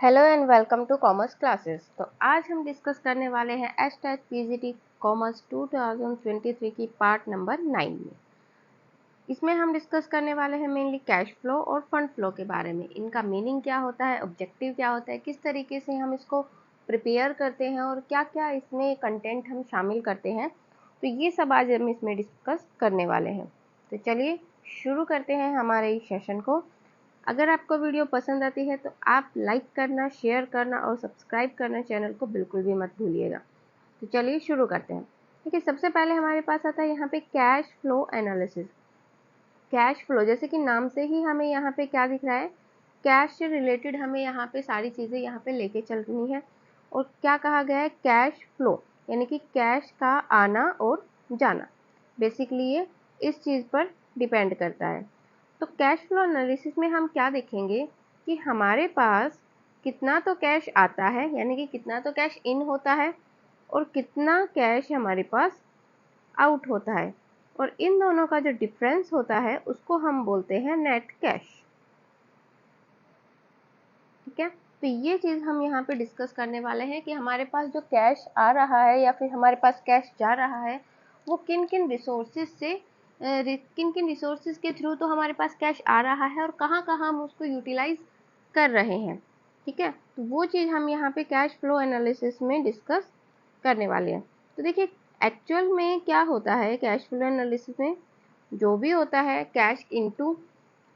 Hello and welcome to commerce classes. तो आज हम डिस्कस करने वाले हैं एचटेट पीजीटी कॉमर्स 2023 की पार्ट नंबर 9 में। इसमें हम डिस्कस करने वाले हैं मेनली कैश फ्लो और फंड फ्लो के बारे में। इनका मीनिंग क्या होता है, ऑब्जेक्टिव क्या होता है, किस तरीके से हम इसको प्रिपेयर करते हैं और क्या क्या इसमें कंटेंट हम शामिल करते हैं। तो ये सब आज हम इसमें डिस्कस करने वाले हैं। तो चलिए शुरू करते हैं हमारे इस सेशन को। अगर आपको वीडियो पसंद आती है तो आप लाइक करना, शेयर करना और सब्सक्राइब करना चैनल को बिल्कुल भी मत भूलिएगा। तो चलिए शुरू करते हैं। ठीक है, सबसे पहले हमारे पास आता है यहाँ पे cash flow analysis. Cash flow जैसे कि नाम से ही हमें यहाँ पे क्या दिख रहा है, कैश से रिलेटेड हमें यहाँ पे सारी चीज़ें यहाँ पे लेके चलनी है। और क्या कहा गया है, कैश फ्लो यानी कि कैश का आना और जाना। बेसिकली ये इस चीज़ पर डिपेंड करता है। तो कैश फ्लो एनालिसिस में हम क्या देखेंगे कि हमारे पास कितना तो कैश आता है, यानी कि कितना तो कैश इन होता है और कितना कैश हमारे पास आउट होता है, और इन दोनों का जो डिफरेंस होता है उसको हम बोलते हैं नेट कैश। ठीक है, तो ये चीज़ हम यहाँ पे डिस्कस करने वाले हैं कि हमारे पास जो कैश आ रहा है या फिर हमारे पास कैश जा रहा है वो किन किन रिसोर्सेज के थ्रू तो हमारे पास कैश आ रहा है और कहाँ कहाँ हम उसको यूटिलाइज कर रहे हैं। ठीक है, तो वो चीज़ हम यहाँ पे कैश फ्लो एनालिसिस में डिस्कस करने वाले हैं। तो देखिए एक्चुअल में क्या होता है कैश फ्लो एनालिसिस में, जो भी होता है कैश इनटू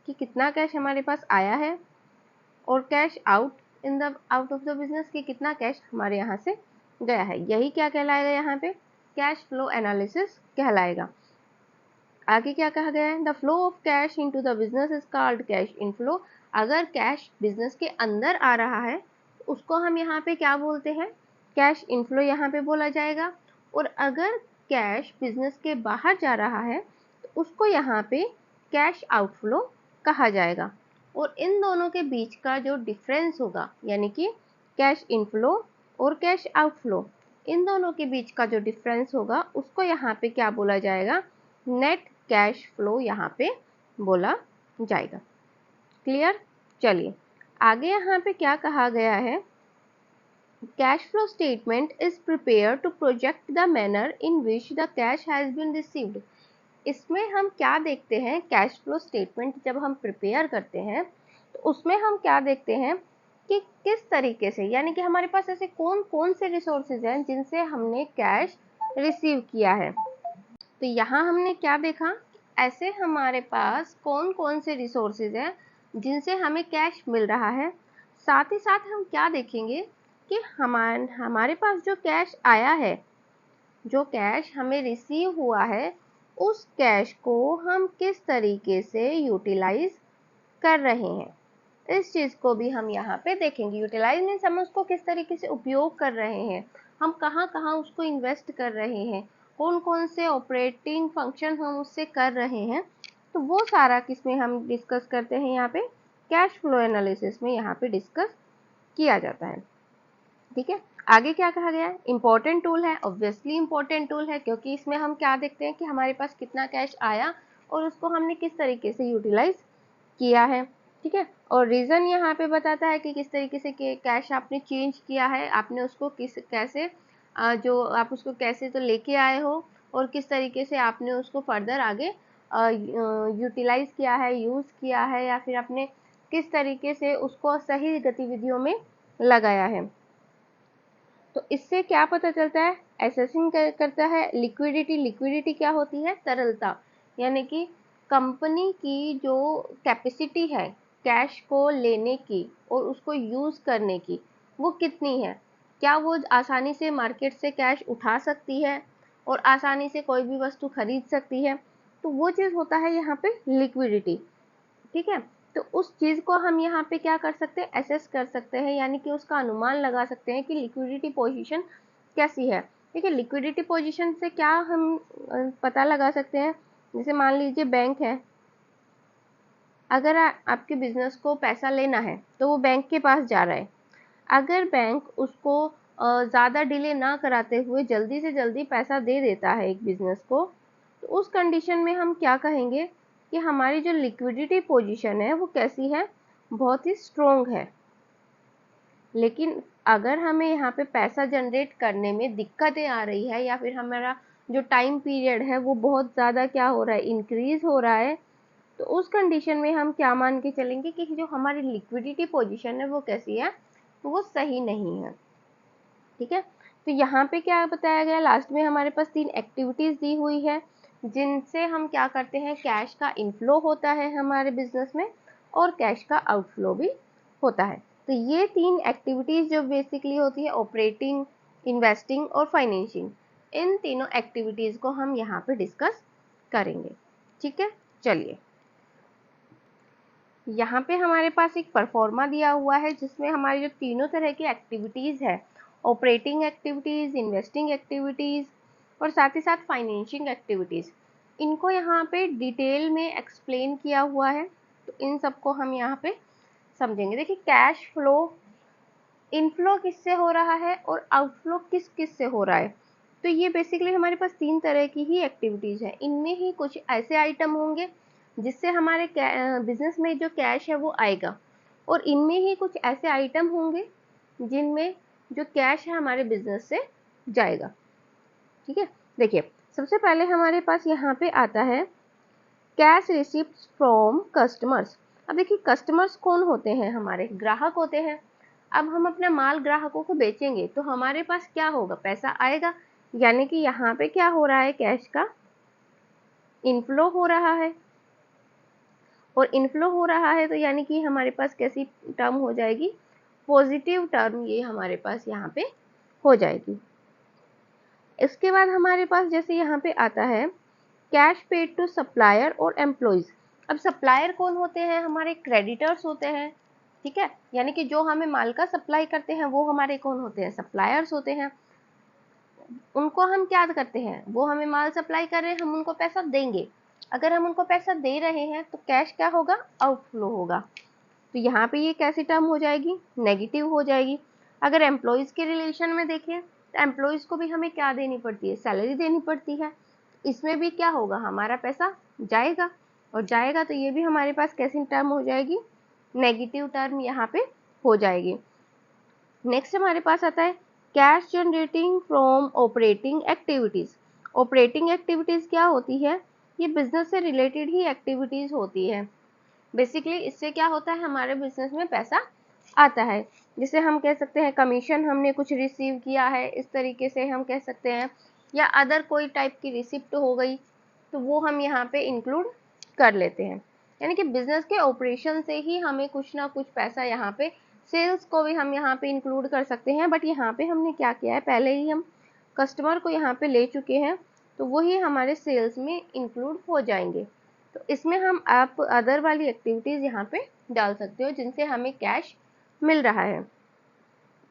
कि कितना कैश हमारे पास आया है और cash out of the business कि कितना कैश हमारे यहाँ से गया है, यही क्या कहलाएगा यहाँ पे, कैश फ्लो एनालिसिस कहलाएगा। आगे क्या कहा गया है, the flow of cash into the business is called cash inflow. अगर कैश बिजनेस के अंदर आ रहा है तो उसको हम यहाँ पे क्या बोलते हैं, कैश इनफ्लो यहाँ पे बोला जाएगा। और अगर कैश बिजनेस के बाहर जा रहा है तो उसको यहाँ पे कैश आउटफ्लो कहा जाएगा। और इन दोनों के बीच का जो डिफरेंस होगा, यानी कि कैश इनफ्लो और कैश आउटफ्लो, इन दोनों के बीच का जो डिफरेंस होगा उसको यहाँ पे क्या बोला जाएगा, नेट कैश फ्लो यहाँ पे बोला जाएगा। क्लियर। चलिए आगे यहाँ पे क्या कहा गया है, cash flow statement is prepare to project the manner in which the cash has been received. इसमें हम क्या देखते हैं, कैश फ्लो स्टेटमेंट जब हम प्रिपेयर करते हैं तो उसमें हम क्या देखते हैं कि किस तरीके से, यानी कि हमारे पास ऐसे कौन कौन से रिसोर्सेज हैं जिनसे हमने कैश रिसीव किया है। तो यहाँ हमने क्या देखा, ऐसे हमारे पास कौन कौन से रिसोर्सेज हैं जिनसे हमें कैश मिल रहा है। साथ ही साथ हम क्या देखेंगे कि हमारे पास जो कैश आया है, जो कैश हमें रिसीव हुआ है, उस कैश को हम किस तरीके से यूटिलाइज कर रहे हैं, इस चीज़ को भी हम यहाँ पे देखेंगे। यूटिलाइज मीन्स हम उसको किस तरीके से उपयोग कर रहे हैं, हम कहाँ कहाँ उसको इन्वेस्ट कर रहे हैं, कौन कौन से ऑपरेटिंग फंक्शन हम उससे कर रहे हैं। तो वो सारा किसमें हम डिस्कस करते हैं, यहाँ पे कैश फ्लो एनालिसिस में यहाँ पे डिस्कस किया जाता है। ठीक है, आगे क्या कहा गया है, इंपॉर्टेंट टूल है, ऑब्वियसली इंपॉर्टेंट टूल है क्योंकि इसमें हम क्या देखते हैं कि हमारे पास कितना कैश आया और उसको हमने किस तरीके से यूटिलाइज किया है। ठीक है, और रीज़न यहाँ पे बताता है कि किस तरीके से कैश आपने चेंज किया है, आपने उसको कैसे जो आप उसको कैसे तो लेके आए हो और किस तरीके से आपने उसको फर्दर आगे यूटिलाइज किया है, यूज़ किया है, या फिर आपने किस तरीके से उसको सही गतिविधियों में लगाया है। तो इससे क्या पता चलता है, एसेसिंग करता है लिक्विडिटी। लिक्विडिटी क्या होती है, तरलता, यानी कि कंपनी की जो कैपेसिटी है कैश को लेने की और उसको यूज़ करने की, वो कितनी है, क्या वो आसानी से मार्केट से कैश उठा सकती है और आसानी से कोई भी वस्तु खरीद सकती है। तो वो चीज़ होता है यहाँ पे लिक्विडिटी। ठीक है, तो उस चीज़ को हम यहाँ पे क्या कर सकते हैं, एसेस कर सकते हैं, यानी कि उसका अनुमान लगा सकते हैं कि लिक्विडिटी पोजीशन कैसी है। ठीक है, लिक्विडिटी पोजीशन से क्या हम पता लगा सकते हैं, जैसे मान लीजिए बैंक है, अगर आपके बिजनेस को पैसा लेना है तो वो बैंक के पास जा रहा है। अगर बैंक उसको ज़्यादा डिले ना कराते हुए जल्दी से जल्दी पैसा दे देता है एक बिजनेस को, तो उस कंडीशन में हम क्या कहेंगे कि हमारी जो लिक्विडिटी पोजीशन है वो कैसी है, बहुत ही स्ट्रोंग है। लेकिन अगर हमें यहाँ पे पैसा जनरेट करने में दिक्कतें आ रही है या फिर हमारा जो टाइम पीरियड है वो बहुत ज़्यादा क्या हो रहा है, इंक्रीज हो रहा है, तो उस कंडीशन में हम क्या मान के चलेंगे कि जो हमारी लिक्विडिटी पोजीशन है वो कैसी है, वो सही नहीं है। ठीक है, तो यहाँ पे क्या बताया गया, लास्ट में हमारे पास 3 एक्टिविटीज दी हुई है जिनसे हम क्या करते हैं, कैश का इनफ्लो होता है हमारे बिजनेस में और कैश का आउटफ्लो भी होता है। तो ये 3 एक्टिविटीज जो बेसिकली होती है ऑपरेटिंग, इन्वेस्टिंग और फाइनेंशिंग, इन तीनों एक्टिविटीज को हम यहाँ पे डिस्कस करेंगे। ठीक है, चलिए यहाँ पे हमारे पास एक परफॉर्मा दिया हुआ है जिसमें हमारी जो तीनों तरह की एक्टिविटीज है, ऑपरेटिंग एक्टिविटीज, इन्वेस्टिंग एक्टिविटीज और साथ ही साथ फाइनेंशिंग एक्टिविटीज, इनको यहाँ पे डिटेल में एक्सप्लेन किया हुआ है। तो इन सबको हम यहाँ पे समझेंगे। देखिए कैश फ्लो, इनफ्लो किससे हो रहा है और आउटफ्लो किस किस से हो रहा है। तो ये बेसिकली हमारे पास 3 तरह की ही एक्टिविटीज है। इनमें ही कुछ ऐसे आइटम होंगे जिससे हमारे बिजनेस में जो कैश है वो आएगा, और इनमें ही कुछ ऐसे आइटम होंगे जिनमें जो कैश है हमारे बिजनेस से जाएगा। ठीक है, देखिए सबसे पहले हमारे पास यहाँ पे आता है कैश रिसिप्ट फ्रॉम कस्टमर्स। अब देखिए कस्टमर्स कौन होते हैं, हमारे ग्राहक होते हैं। अब हम अपना माल ग्राहकों को बेचेंगे तो हमारे पास क्या होगा, पैसा आएगा, यानी कि यहाँ पे क्या हो रहा है, कैश का इनफ्लो हो रहा है। और इनफ्लो हो रहा है तो यानी कि हमारे पास कैसी टर्म हो जाएगी, पॉजिटिव टर्म ये हमारे पास यहाँ पे हो जाएगी। इसके बाद हमारे पास जैसे यहाँ पे आता है कैश पेड टू सप्लायर और एम्प्लॉइज। अब सप्लायर कौन होते हैं, हमारे क्रेडिटर्स होते हैं। ठीक है, यानी कि जो हमें माल का सप्लाई करते हैं वो हमारे कौन होते हैं, सप्लायर्स होते हैं। उनको हम क्या करते हैं, वो हमें माल सप्लाई कर रहे हैं, हम उनको पैसा देंगे। अगर हम उनको पैसा दे रहे हैं तो कैश क्या होगा, आउटफ्लो होगा। तो यहाँ पे ये कैसी टर्म हो जाएगी, नेगेटिव हो जाएगी। अगर एम्प्लॉयज़ के रिलेशन में देखें तो एम्प्लॉयज़ को भी हमें क्या देनी पड़ती है, सैलरी देनी पड़ती है। इसमें भी क्या होगा, हमारा पैसा जाएगा, और जाएगा तो ये भी हमारे पास कैसी टर्म हो जाएगी, नेगेटिव टर्म यहाँ पे हो जाएगी। नेक्स्ट हमारे पास आता है cash generating from operating activities. Operating activities क्या होती है, ये बिजनेस से रिलेटेड ही एक्टिविटीज होती है। बेसिकली इससे क्या होता है, हमारे बिजनेस में पैसा आता है। जिसे हम कह सकते हैं कमीशन हमने कुछ रिसीव किया है, इस तरीके से हम कह सकते हैं, या अदर कोई टाइप की रिसिप्ट हो गई तो वो हम यहाँ पे इंक्लूड कर लेते हैं। यानी कि बिजनेस के ऑपरेशन से ही हमें कुछ ना कुछ पैसा यहाँ पे, सेल्स को भी हम यहाँ पे इंक्लूड कर सकते हैं, बट यहाँ पे हमने क्या किया है, पहले ही हम कस्टमर को यहाँ पे ले चुके हैं तो वही हमारे सेल्स में इंक्लूड हो जाएंगे। तो इसमें हम आप अदर वाली एक्टिविटीज यहाँ पे डाल सकते हो जिनसे हमें कैश मिल रहा है।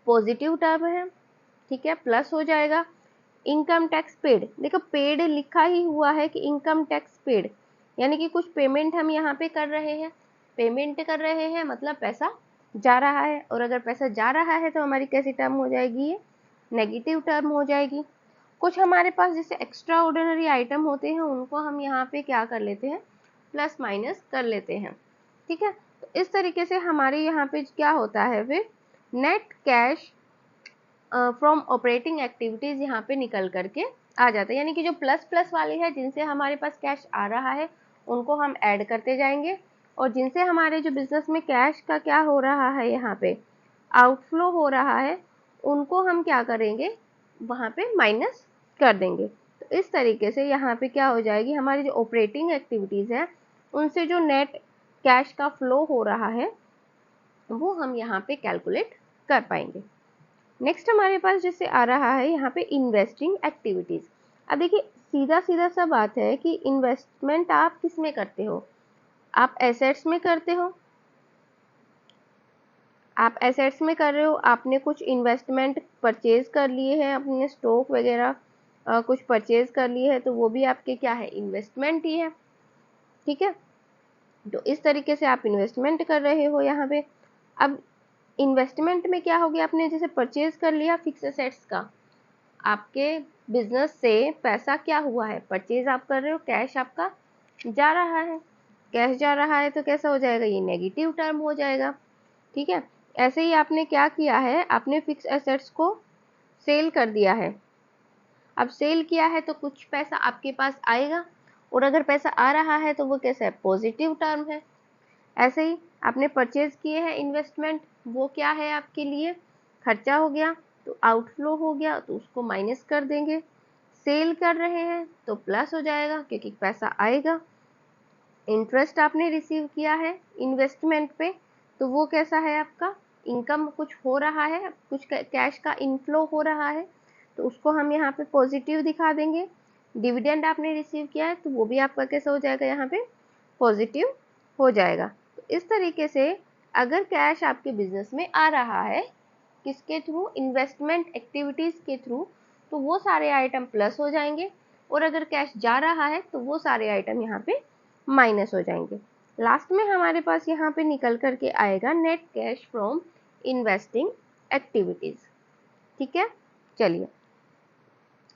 पॉजिटिव टर्म है, ठीक है, प्लस हो जाएगा। इनकम टैक्स पेड, देखो पेड लिखा ही हुआ है कि इनकम टैक्स पेड, यानी कि कुछ पेमेंट हम यहाँ पे कर रहे हैं, पेमेंट कर रहे हैं मतलब पैसा जा रहा है, और अगर पैसा जा रहा है तो हमारी कैसी टर्म हो जाएगी, ये नेगेटिव टर्म हो जाएगी। कुछ हमारे पास जैसे एक्स्ट्रा ऑर्डिनरी आइटम होते हैं उनको हम यहाँ पे क्या कर लेते हैं, प्लस माइनस कर लेते हैं। ठीक है, तो इस तरीके से हमारे यहाँ पे क्या होता है, फिर net cash from operating activities यहाँ पे निकल करके आ जाता है। यानी कि जो प्लस प्लस वाले हैं जिनसे हमारे पास कैश आ रहा है उनको हम ऐड करते जाएंगे, और जिनसे हमारे जो बिजनेस में कैश का क्या हो रहा है, यहाँ पे आउटफ्लो हो रहा है, उनको हम क्या करेंगे, वहाँ पे माइनस कर देंगे। तो इस तरीके से यहाँ पे क्या हो जाएगी, हमारी जो ऑपरेटिंग एक्टिविटीज़ हैं उनसे जो नेट कैश का फ्लो हो रहा है वो हम यहाँ पे कैलकुलेट कर पाएंगे। नेक्स्ट हमारे पास जैसे आ रहा है यहाँ पे इन्वेस्टिंग एक्टिविटीज़। अब देखिए सीधा सीधा सा बात है कि इन्वेस्टमेंट आप किस में करते हो, आप एसेट्स में करते हो, आप एसेट्स में कर रहे हो, आपने कुछ इन्वेस्टमेंट परचेज कर लिए हैं, अपने स्टॉक वगैरह कुछ परचेज कर लिए हैं, तो वो भी आपके क्या है, इन्वेस्टमेंट ही है। ठीक है, तो इस तरीके से आप इन्वेस्टमेंट कर रहे हो यहाँ पे। अब इन्वेस्टमेंट में क्या हो गया, आपने जैसे परचेज कर लिया फिक्स एसेट्स का, आपके बिजनेस से पैसा क्या हुआ है, परचेज आप कर रहे हो, कैश आपका जा रहा है, कैश जा रहा है तो कैसा हो जाएगा, ये नेगेटिव टर्म हो जाएगा। ठीक है, ऐसे ही आपने क्या किया है, आपने फिक्स एसेट्स को सेल कर दिया है। अब सेल किया है तो कुछ पैसा आपके पास आएगा, और अगर पैसा आ रहा है तो वो कैसा है, पॉजिटिव टर्म है। ऐसे ही आपने परचेज किए हैं इन्वेस्टमेंट, वो क्या है आपके लिए खर्चा हो गया, तो आउटफ्लो हो गया, तो उसको माइनस कर देंगे। सेल कर रहे हैं तो प्लस हो जाएगा क्योंकि पैसा आएगा। इंटरेस्ट आपने रिसीव किया है इन्वेस्टमेंट पे, तो वो कैसा है आपका इनकम, कुछ हो रहा है, कुछ कैश का इनफ्लो हो रहा है, तो उसको हम यहाँ पे पॉजिटिव दिखा देंगे। डिविडेंड आपने रिसीव किया है तो वो भी आपका कैसा हो जाएगा, यहाँ पे पॉजिटिव हो जाएगा। तो इस तरीके से अगर कैश आपके बिजनेस में आ रहा है किसके थ्रू, इन्वेस्टमेंट एक्टिविटीज के थ्रू, तो वो सारे आइटम प्लस हो जाएंगे, और अगर कैश जा रहा है तो वो सारे आइटम यहाँ पे माइनस हो जाएंगे। लास्ट में हमारे पास यहाँ पे निकल करके आएगा net cash from investing activities. ठीक है, चलिए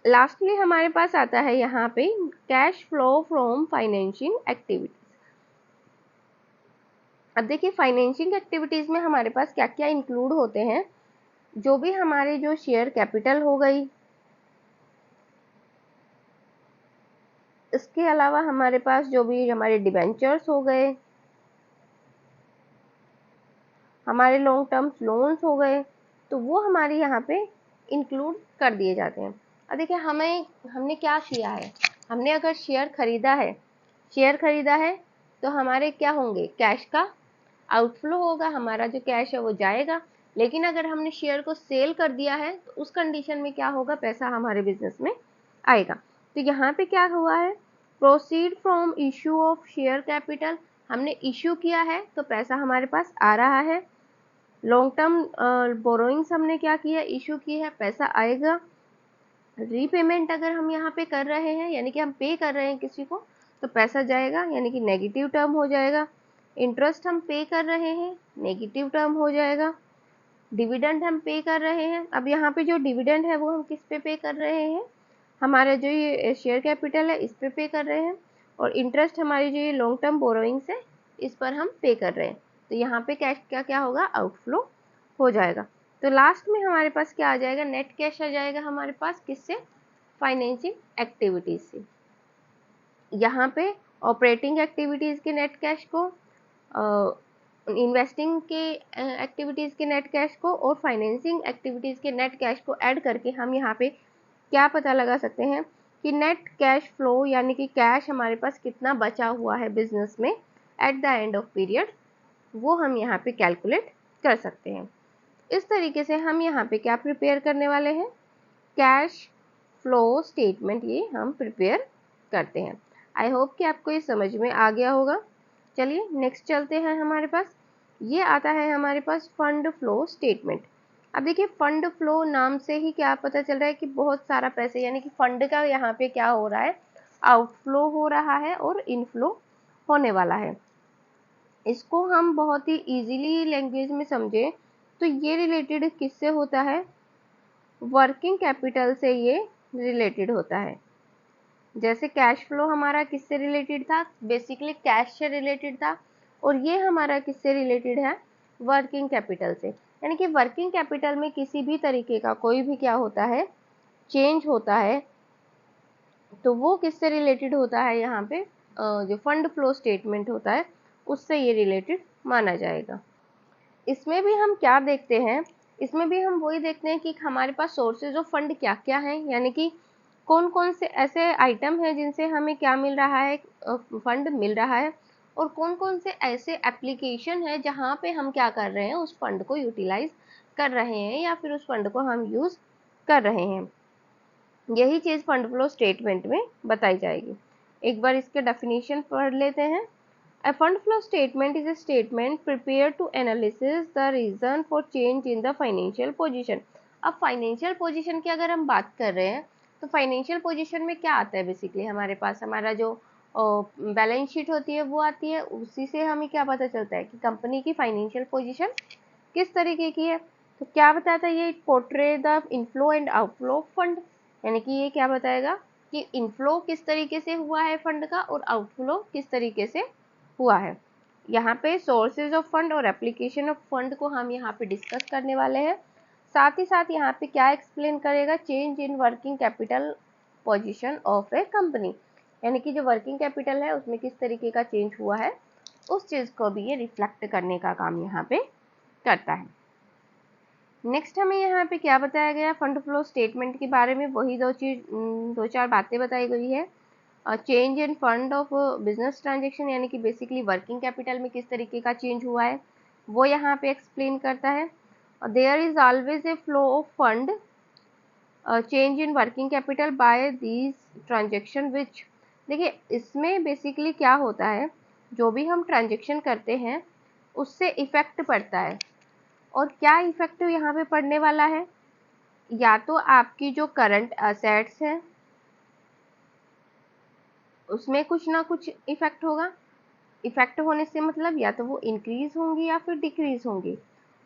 लास्टली हमारे पास आता है यहाँ पे cash flow from financing activities. अब देखिए फाइनेंशिंग एक्टिविटीज में हमारे पास क्या क्या इंक्लूड होते हैं, जो भी हमारे जो शेयर कैपिटल हो गई, इसके अलावा हमारे पास जो भी हमारे डिबेंचर्स हो गए, हमारे लॉन्ग टर्म लोन्स हो गए, तो वो हमारे यहाँ पे इंक्लूड कर दिए जाते हैं। अब देखिए हमने क्या किया है, हमने अगर शेयर खरीदा है तो हमारे क्या होंगे, कैश का आउटफ्लो होगा, हमारा जो कैश है वो जाएगा। लेकिन अगर हमने शेयर को सेल कर दिया है तो उस कंडीशन में क्या होगा, पैसा हमारे बिजनेस में आएगा। तो यहाँ पे क्या हुआ है, proceed from issue of share capital, हमने इशू किया है तो पैसा हमारे पास आ रहा है। लॉन्ग टर्म बोरोइंग्स हमने क्या किया, इशू की है, पैसा आएगा। रीपेमेंट अगर हम यहाँ पे कर रहे हैं, यानी कि हम पे कर रहे हैं किसी को, तो पैसा जाएगा, यानी कि नेगेटिव टर्म हो जाएगा। इंटरेस्ट हम पे कर रहे हैं, नेगेटिव टर्म हो जाएगा। डिविडेंड हम पे कर रहे हैं, अब यहाँ पे जो डिविडेंड है वो हम किस पे कर रहे हैं, हमारा जो ये शेयर कैपिटल है इस पे कर रहे हैं, और इंटरेस्ट हमारी जो ये लॉन्ग टर्म बोरोइंग्स है इस पर हम पे कर रहे हैं। तो यहाँ पे कैश क्या क्या होगा, आउटफ्लो हो जाएगा। तो लास्ट में हमारे पास क्या आ जाएगा, नेट कैश आ जाएगा हमारे पास, किससे, फाइनेंशिंग एक्टिविटीज से। यहाँ पे ऑपरेटिंग एक्टिविटीज के नेट कैश को, इन्वेस्टिंग के एक्टिविटीज के नेट कैश को, और फाइनेंसिंग एक्टिविटीज के नेट कैश को ऐड करके हम यहाँ पे क्या पता लगा सकते हैं कि नेट कैश फ्लो, यानी कि कैश हमारे पास कितना बचा हुआ है बिजनेस में at the end of period, वो हम यहाँ पे कैलकुलेट कर सकते हैं। इस तरीके से हम यहाँ पे क्या प्रिपेयर करने वाले हैं, कैश फ्लो स्टेटमेंट ये हम प्रिपेयर करते हैं। आई होप कि आपको ये समझ में आ गया होगा। चलिए नेक्स्ट चलते हैं, हमारे पास ये आता है हमारे पास फंड फ्लो स्टेटमेंट। अब देखिए फंड फ्लो नाम से ही क्या पता चल रहा है कि बहुत सारा पैसे, यानी कि फंड का यहाँ पे क्या हो रहा है, आउटफ्लो हो रहा है और इनफ्लो होने वाला है। इसको हम बहुत ही इजीली लैंग्वेज में समझे तो ये रिलेटेड किससे होता है, वर्किंग कैपिटल से ये रिलेटेड होता है। जैसे कैश फ्लो हमारा किससे रिलेटेड था, बेसिकली कैश से रिलेटेड था, और ये हमारा किससे रिलेटेड है, वर्किंग कैपिटल से। यानी कि वर्किंग कैपिटल में किसी भी तरीके का कोई भी क्या होता है, चेंज होता है, तो वो किससे रिलेटेड होता है, यहाँ पे जो फंड फ्लो स्टेटमेंट होता है उससे ये रिलेटेड माना जाएगा। इसमें भी हम क्या देखते हैं, इसमें भी हम वही देखते हैं कि हमारे पास सोर्सेज ऑफ फंड क्या क्या हैं, यानी कि कौन कौन से ऐसे आइटम हैं जिनसे हमें क्या मिल रहा है, फंड मिल रहा है, और कौन कौन से ऐसे एप्लीकेशन है जहाँ पे हम क्या कर रहे हैं, उस फंड को यूटिलाइज कर रहे हैं या फिर उस फंड को हम यूज कर रहे हैं। यही चीज फंड फ्लो स्टेटमेंट में बताई जाएगी। एक बार इसके डेफिनेशन पढ़ लेते हैं। A fund flow statement is a statement prepared to analyze the reason for change in the financial position। अब फाइनेंशियल पोजीशन की अगर हम बात कर रहे हैं तो फाइनेंशियल पोजीशन में क्या आता है, बेसिकली हमारे पास हमारा जो बैलेंस शीट होती है वो आती है, उसी से हमें क्या पता चलता है कि कंपनी की फाइनेंशियल पोजीशन किस तरीके की है। तो क्या बताता है ये, portray the inflow and outflow fund, यानी कि ये क्या बताएगा कि इनफ्लो किस तरीके से हुआ है फंड का और आउटफ्लो किस तरीके से हुआ है। यहाँ पे सोर्सेज ऑफ फंड और एप्लीकेशन ऑफ फंड को हम यहाँ पे डिस्कस करने वाले हैं। साथ ही साथ यहाँ पे क्या एक्सप्लेन करेगा, change in working capital position of A company, यानी कि जो वर्किंग कैपिटल है उसमें किस तरीके का चेंज हुआ है उस चीज़ को भी ये रिफ्लेक्ट करने का काम यहाँ पे करता है। नेक्स्ट हमें यहाँ पे क्या बताया गया, फंड फ्लो स्टेटमेंट के बारे में वही दो चार बातें बताई गई है। Change in fund of business transaction, यानी कि बेसिकली वर्किंग कैपिटल में किस तरीके का चेंज हुआ है वो यहाँ पे एक्सप्लेन करता है। There is always a flow of fund change in working capital by these transaction which, देखिए इसमें बेसिकली क्या होता है, जो भी हम ट्रांजेक्शन करते हैं उससे इफेक्ट पड़ता है। और क्या इफेक्ट यहाँ पे पड़ने वाला है, या तो आपकी जो करंट असेट्स है उसमें कुछ ना कुछ इफेक्ट होगा। इफेक्ट होने से मतलब या तो वो इंक्रीज होंगी या फिर डिक्रीज होंगी।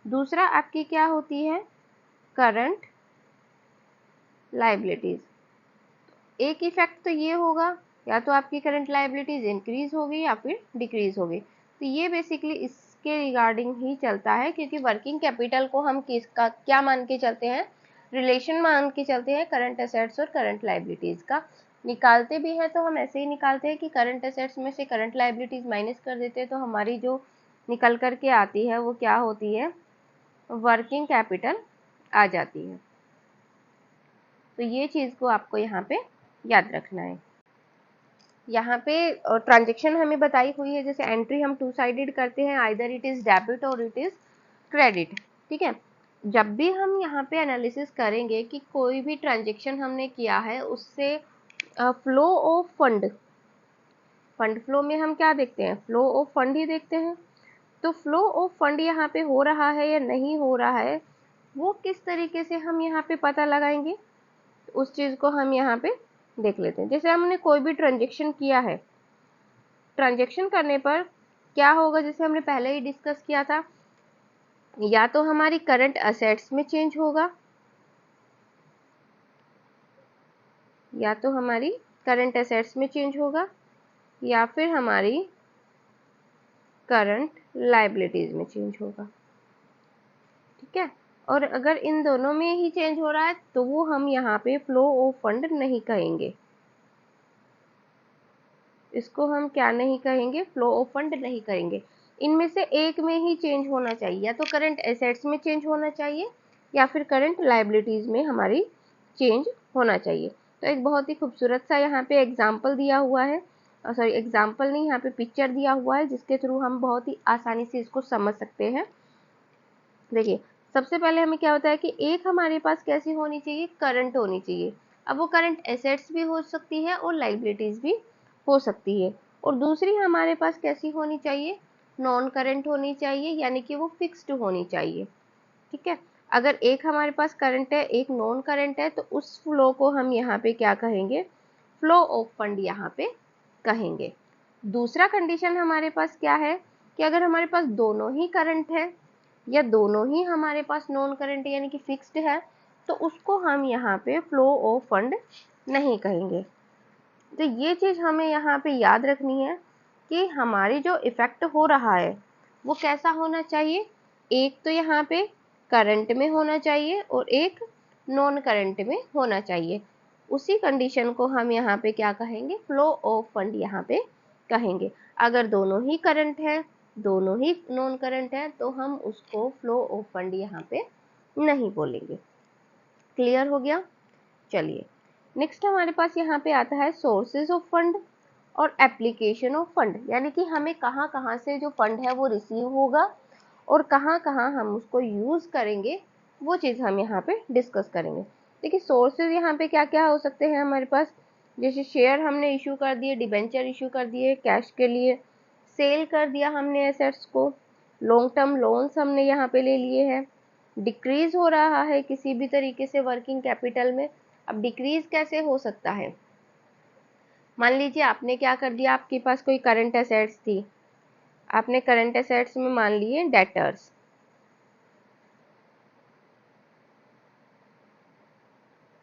दूसरा आपकी क्या होती है, करंट लायबिलिटीज। एक इफेक्ट तो ये होगा, या तो आपकी करंट लायबिलिटीज इंक्रीज होगी या फिर डिक्रीज होगी। तो ये बेसिकली इसके रिगार्डिंग ही चलता है, क्योंकि वर्किंग कैपिटल को हम किसका क्या मान के चलते हैं, रिलेशन मान के चलते हैं करंट असेट्स और करंट लायबिलिटीज का। निकालते भी है तो हम ऐसे ही निकालते हैं कि करंट असेट्स में से करंट लायबिलिटीज माइनस कर देते हैं, तो हमारी जो निकल करके आती है वो क्या होती है, वर्किंग कैपिटल आ जाती है। तो ये चीज़ को आपको यहाँ पे याद रखना है। यहाँ पे ट्रांजेक्शन हमें बताई हुई है, जैसे एंट्री हम टू साइडेड करते हैं, आइदर इट इज़ डेबिट और इट इज़ क्रेडिट। ठीक है, जब भी हम यहाँ पे एनालिसिस करेंगे कि कोई भी ट्रांजेक्शन हमने किया है उससे flow of fund, fund flow में हम क्या देखते हैं, फ्लो ऑफ फंड ही देखते हैं। तो फ्लो ऑफ फंड यहाँ पे हो रहा है या नहीं हो रहा है वो किस तरीके से हम यहाँ पे पता लगाएंगे, उस चीज़ को हम यहाँ पे देख लेते हैं। जैसे हमने कोई भी ट्रांजेक्शन किया है, ट्रांजेक्शन करने पर क्या होगा, जैसे हमने पहले ही डिस्कस किया था, या तो हमारी करंट असेट्स में चेंज होगा, या तो हमारी करंट असेट्स में चेंज होगा, या फिर हमारी करंट लायबिलिटीज में चेंज होगा। ठीक है, और अगर इन दोनों में ही चेंज हो रहा है तो वो हम यहाँ पे फ्लो ऑफ फंड नहीं कहेंगे, इसको हम क्या नहीं कहेंगे, फ्लो ऑफ फंड नहीं कहेंगे। इनमें से एक में ही चेंज होना चाहिए, या तो करंट एसेट्स में चेंज होना चाहिए या फिर करंट लायबिलिटीज में हमारी चेंज होना चाहिए। तो एक बहुत ही खूबसूरत सा यहाँ पे एग्जाम्पल दिया हुआ है, सॉरी एग्जाम्पल नहीं, यहाँ पे पिक्चर दिया हुआ है जिसके थ्रू हम बहुत ही आसानी से इसको समझ सकते हैं। देखिए सबसे पहले हमें क्या होता है कि एक हमारे पास कैसी होनी चाहिए, करंट होनी चाहिए। अब वो करंट एसेट्स भी हो सकती है और लायबिलिटीज भी हो सकती है। और दूसरी हमारे पास कैसी होनी चाहिए, नॉन करंट होनी चाहिए, यानी कि वो फिक्स्ड होनी चाहिए। ठीक है, अगर एक हमारे पास करंट है एक नॉन करंट है तो उस फ्लो को हम यहाँ पे क्या कहेंगे, फ्लो ऑफ फंड यहाँ पे कहेंगे। दूसरा कंडीशन हमारे पास क्या है कि अगर हमारे पास दोनों ही करंट है या दोनों ही हमारे पास नॉन करंट यानी कि फिक्स्ड है तो उसको हम यहाँ पे फ्लो ऑफ फंड नहीं कहेंगे। तो ये चीज़ हमें यहाँ पे याद रखनी है कि हमारी जो इफेक्ट हो रहा है वो कैसा होना चाहिए, एक तो यहाँ पे करंट में होना चाहिए और एक नॉन करंट में होना चाहिए। उसी कंडीशन को हम यहाँ पे क्या कहेंगे, फ्लो ऑफ फंड यहाँ पे कहेंगे। अगर दोनों ही करंट है दोनों ही नॉन करंट है तो हम उसको फ्लो ऑफ फंड यहाँ पे नहीं बोलेंगे। क्लियर हो गया। चलिए नेक्स्ट हमारे पास यहाँ पे आता है सोर्सेज ऑफ फंड और एप्लीकेशन ऑफ फंड, यानी कि हमें कहाँ कहाँ से जो फंड है वो रिसीव होगा और कहाँ कहाँ हम उसको यूज़ करेंगे वो चीज़ हम यहाँ पे डिस्कस करेंगे। देखिए सोर्सेज यहाँ पे क्या क्या हो सकते हैं हमारे पास, जैसे शेयर हमने इशू कर दिए, डिबेंचर इशू कर दिए कैश के लिए, सेल कर दिया हमने एसेट्स को, लॉन्ग टर्म लोन्स हमने यहाँ पे ले लिए हैं, डिक्रीज हो रहा है किसी भी तरीके से वर्किंग कैपिटल में। अब डिक्रीज कैसे हो सकता है, मान लीजिए आपने क्या कर दिया, आपके पास कोई करंट एसेट्स थी, आपने करंट एसेट्स में मान लिए डेटर्स,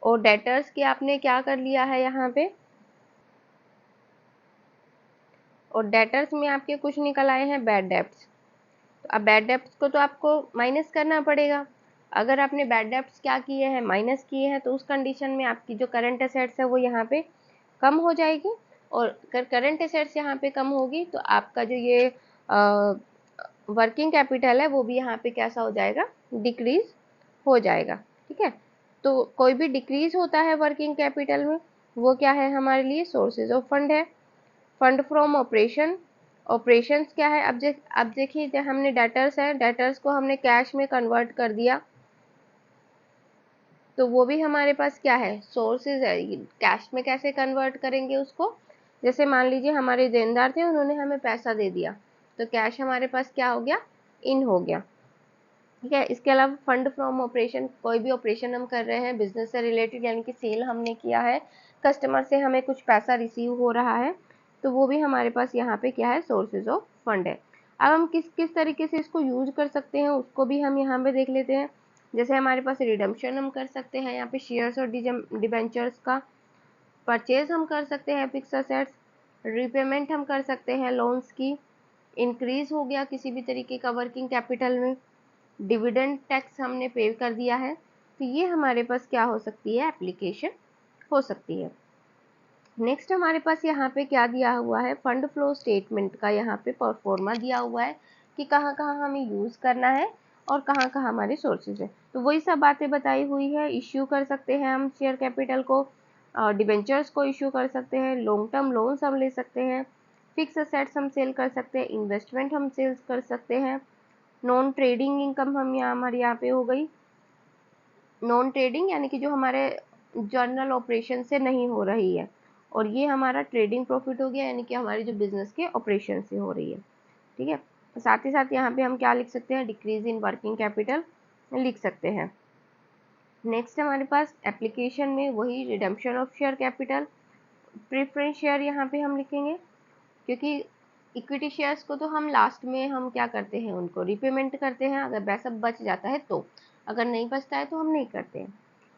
और डेटर्स के आपने क्या कर लिया है यहाँ पे, और डेटर्स में आपके कुछ निकल आए हैं बैड डेब्ट्स। तो अब बैड डेब्ट्स को तो आपको माइनस करना पड़ेगा। अगर आपने बैड डेब्ट्स क्या किए हैं, माइनस किए हैं, तो उस कंडीशन में आपकी जो करंट एसेट्स है वो यहाँ पे कम हो जाएगी। और अगर करंट एसेट्स यहाँ पे कम होगी तो आपका जो ये वर्किंग कैपिटल है वो भी यहाँ पे कैसा हो जाएगा, डिक्रीज हो जाएगा। ठीक है, तो कोई भी डिक्रीज होता है वर्किंग कैपिटल में, वो क्या है हमारे लिए, सोर्सेज ऑफ फंड है। फंड फ्रॉम ऑपरेशन, ऑपरेशंस क्या है, अब देखिए जब हमने डेटर्स है, डेटर्स को हमने कैश में कन्वर्ट कर दिया, तो वो भी हमारे पास क्या है, सोर्सेज है। कैश में कैसे कन्वर्ट करेंगे उसको, जैसे मान लीजिए हमारे देनदार थे, उन्होंने हमें पैसा दे दिया, तो कैश हमारे पास क्या हो गया, इन हो गया। ठीक है, इसके अलावा फंड फ्रॉम ऑपरेशन, कोई भी ऑपरेशन हम कर रहे हैं बिजनेस से रिलेटेड, यानी कि सेल हमने किया है, कस्टमर से हमें कुछ पैसा रिसीव हो रहा है, तो वो भी हमारे पास यहाँ पे क्या है, सोर्सेज ऑफ फंड है। अब हम किस किस तरीके से इसको यूज कर सकते हैं उसको भी हम यहाँ पे देख लेते हैं। जैसे हमारे पास रिडम्पशन हम कर सकते हैं यहाँ पे शेयर्स और डिबेंचर्स का, परचेज हम कर सकते हैं फिक्स असेट्स, रिपेमेंट हम कर सकते हैं लोन्स की, इंक्रीज हो गया किसी भी तरीके का वर्किंग कैपिटल में, डिविडेंड टैक्स हमने पे कर दिया है, तो ये हमारे पास क्या हो सकती है, एप्लीकेशन हो सकती है। नेक्स्ट हमारे पास यहाँ पे क्या दिया हुआ है, फंड फ्लो स्टेटमेंट का यहाँ पे परफॉर्मा दिया हुआ है कि कहाँ कहाँ हमें यूज करना है और कहाँ कहाँ हमारे सोर्सेज है। तो वही सब बातें बताई हुई है। इश्यू कर सकते हैं हम शेयर कैपिटल को, डिबेंचर्स को इश्यू कर सकते हैं, लॉन्ग टर्म लोन्स हम ले सकते हैं, फिक्स असेट्स हम सेल कर सकते हैं, इन्वेस्टमेंट हम सेल्स कर सकते हैं, नॉन ट्रेडिंग इनकम हम हमारे यहाँ पे हो गई, नॉन ट्रेडिंग यानी कि जो हमारे जर्नल ऑपरेशन से नहीं हो रही है, और ये हमारा ट्रेडिंग प्रॉफिट हो गया यानी कि हमारी जो बिजनेस के ऑपरेशन से हो रही है। ठीक है, साथ ही साथ यहाँ पे हम क्या लिख सकते हैं, डिक्रीज इन वर्किंग कैपिटल लिख सकते हैं। नेक्स्ट हमारे पास एप्लीकेशन में वही redemption of share capital, preference share यहाँ पे हम लिखेंगे, क्योंकि इक्विटी शेयर्स को तो हम लास्ट में हम क्या करते हैं, उनको रिपेमेंट करते हैं, अगर पैसा बच जाता है तो, अगर नहीं बचता है तो हम नहीं करते हैं।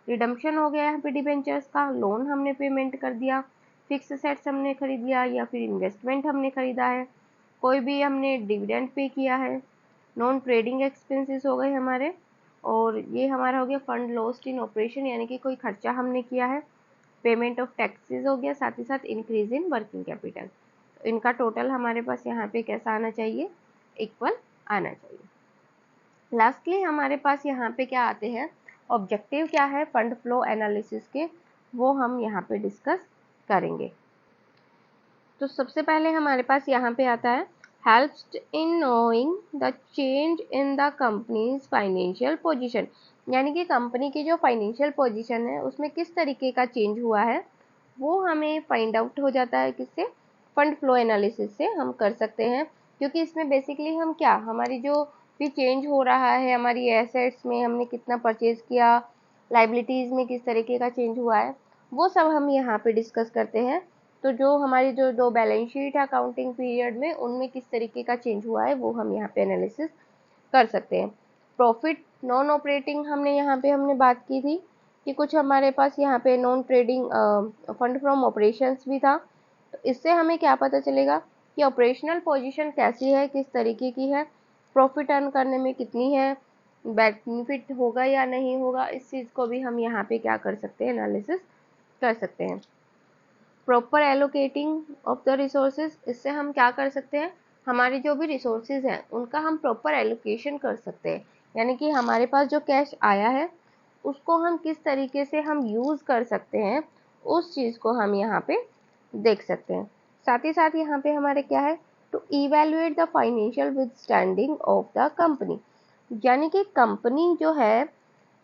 रिडम्पशन हो गया यहाँ पे डिबेंचर्स का, लोन हमने पेमेंट कर दिया, फिक्स असेट्स हमने खरीद लिया या फिर इन्वेस्टमेंट हमने खरीदा है, कोई भी हमने डिविडेंड पे किया है, नॉन ट्रेडिंग एक्सपेंसेस हो गए हमारे, और ये हमारा हो गया फंड लॉस्ट इन ऑपरेशन यानी कि कोई खर्चा हमने किया है, पेमेंट ऑफ टैक्सेस हो गया, साथ ही साथ इंक्रीज इन वर्किंग कैपिटल। तो इनका टोटल हमारे पास यहाँ पे कैसा आना चाहिए, इक्वल आना चाहिए। लास्टली हमारे पास यहाँ पे क्या आते हैं, ऑब्जेक्टिव क्या है फंड फ्लो एनालिसिस के, वो हम यहाँ पे डिस्कस करेंगे। तो सबसे पहले हमारे पास यहाँ पे आता है, helps in knowing the change in the companies financial position, यानी कि कंपनी की जो फाइनेंशियल पोजीशन है उसमें किस तरीके का चेंज हुआ है वो हमें फाइंड आउट हो जाता है, किससे, फंड फ्लो एनालिसिस से हम कर सकते हैं। क्योंकि इसमें बेसिकली हम क्या, हमारी जो भी चेंज हो रहा है, हमारी एसेट्स में हमने कितना परचेज किया, लाइबिलिटीज में किस तरीके का चेंज हुआ है, वो सब हम यहाँ पे डिस्कस करते हैं। तो जो हमारी जो दो बैलेंस शीट है अकाउंटिंग पीरियड में, उनमें किस तरीके का चेंज हुआ है वो हम यहाँ पे एनालिसिस कर सकते हैं। प्रॉफिट नॉन ऑपरेटिंग हमने यहाँ पे हमने बात की थी कि कुछ हमारे पास यहाँ पे non trading fund from operations भी था, तो इससे हमें क्या पता चलेगा कि ऑपरेशनल पोजीशन कैसी है, किस तरीके की है, प्रॉफिट अर्न करने में कितनी है, बेनिफिट होगा या नहीं होगा, इस चीज़ को भी हम यहाँ पे क्या कर सकते हैं, एनालिसिस कर सकते हैं। Proper allocating of the resources, इससे हम क्या कर सकते हैं, हमारे जो भी रिसोर्सेज हैं उनका हम प्रॉपर एलोकेशन कर सकते हैं, यानी कि हमारे पास जो कैश आया है उसको हम किस तरीके से हम यूज़ कर सकते हैं, उस चीज़ को हम यहाँ पे देख सकते हैं। साथ ही साथ यहाँ पे हमारे क्या है, to evaluate the financial withstanding of the company, यानी कि कंपनी जो है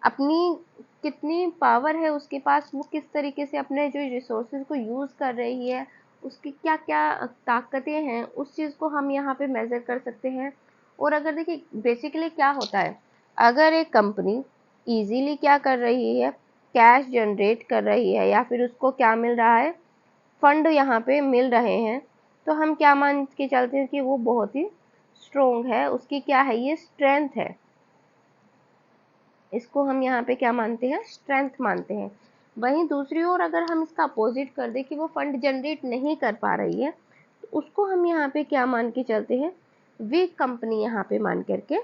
अपनी कितनी पावर है उसके पास, वो किस तरीके से अपने जो रिसोर्सेज को यूज़ कर रही है, उसकी क्या क्या ताकतें हैं, उस चीज़ को हम यहाँ पे मेज़र कर सकते हैं। और अगर देखिए बेसिकली क्या होता है, अगर एक कंपनी इजीली क्या कर रही है, कैश जनरेट कर रही है, या फिर उसको क्या मिल रहा है, फंड यहाँ पे मिल रहे हैं, तो हम क्या मान के चलते हैं कि वो बहुत ही स्ट्रोंग है, उसकी क्या है, ये स्ट्रेंथ है, इसको हम यहाँ पे क्या मानते हैं, स्ट्रेंथ मानते हैं। वहीं दूसरी ओर अगर हम इसका अपोजिट कर दें कि वो फंड जनरेट नहीं कर पा रही है, तो उसको हम यहाँ पे क्या मान के चलते हैं, वीक कंपनी यहाँ पे मान करके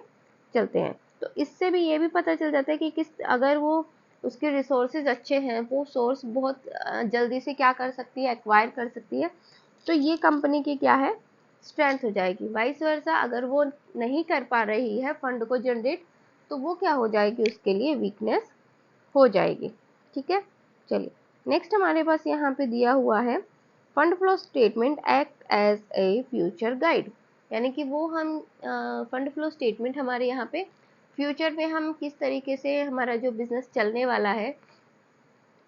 चलते हैं। तो इससे भी ये भी पता चल जाता है कि किस, अगर वो उसके रिसोर्सेज अच्छे हैं, वो सोर्स बहुत जल्दी से क्या कर सकती है, एक्वायर कर सकती है, तो ये कंपनी की क्या है, स्ट्रेंथ हो जाएगी। वाइस वर्सा अगर वो नहीं कर पा रही है फंड को जनरेट, तो वो क्या हो जाएगी, उसके लिए वीकनेस हो जाएगी। ठीक है, चलिए नेक्स्ट हमारे पास यहाँ पे दिया हुआ है fund flow statement act as a future guide, यानी कि वो हम फंड फ्लो स्टेटमेंट हमारे यहाँ पे फ्यूचर में हम किस तरीके से हमारा जो बिजनेस चलने वाला है,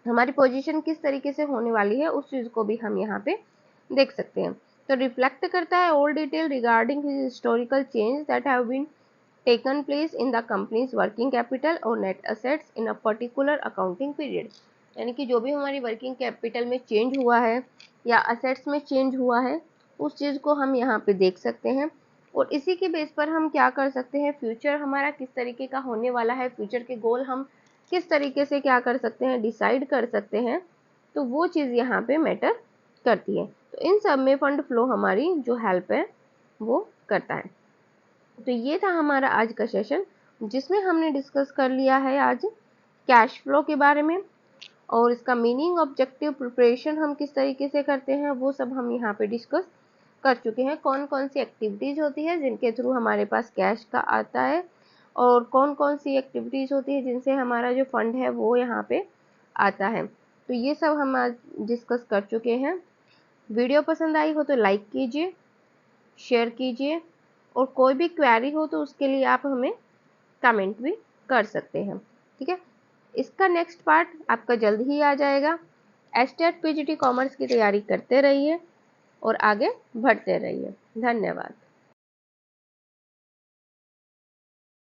हमारी पोजीशन किस तरीके से होने वाली है, उस चीज़ को भी हम यहाँ पे देख सकते हैं। तो रिफ्लेक्ट करता है all detail regarding historical change that have been taken place in the company's working capital or net assets in a particular accounting period, यानी कि जो भी हमारी वर्किंग कैपिटल में चेंज हुआ है या असेट्स में चेंज हुआ है, उस चीज़ को हम यहाँ पे देख सकते हैं। और इसी के बेस पर हम क्या कर सकते हैं, फ्यूचर हमारा किस तरीके का होने वाला है, फ्यूचर के गोल हम किस तरीके से क्या कर सकते हैं, डिसाइड कर सकते हैं। तो वो चीज़ यहाँ पे मैटर करती है। तो इन सब में फंड फ्लो हमारी जो हेल्प है वो करता है। तो ये था हमारा आज का सेशन, जिसमें हमने डिस्कस कर लिया है आज कैश फ्लो के बारे में, और इसका मीनिंग, ऑब्जेक्टिव, प्रिपरेशन हम किस तरीके से करते हैं, वो सब हम यहाँ पे डिस्कस कर चुके हैं। कौन कौन सी एक्टिविटीज़ होती है जिनके थ्रू हमारे पास कैश का आता है, और कौन कौन सी एक्टिविटीज़ होती है जिनसे हमारा जो फंड है वो यहाँ पे आता है। तो ये सब हम आज डिस्कस कर चुके हैं। वीडियो पसंद आई हो तो लाइक कीजिए, शेयर कीजिए, और कोई भी क्वेरी हो तो उसके लिए आप हमें कमेंट भी कर सकते हैं। ठीक है, इसका नेक्स्ट पार्ट आपका जल्द ही आ जाएगा। एस्टेट पीजीटी कॉमर्स की तैयारी करते रहिए और आगे बढ़ते रहिए। धन्यवाद।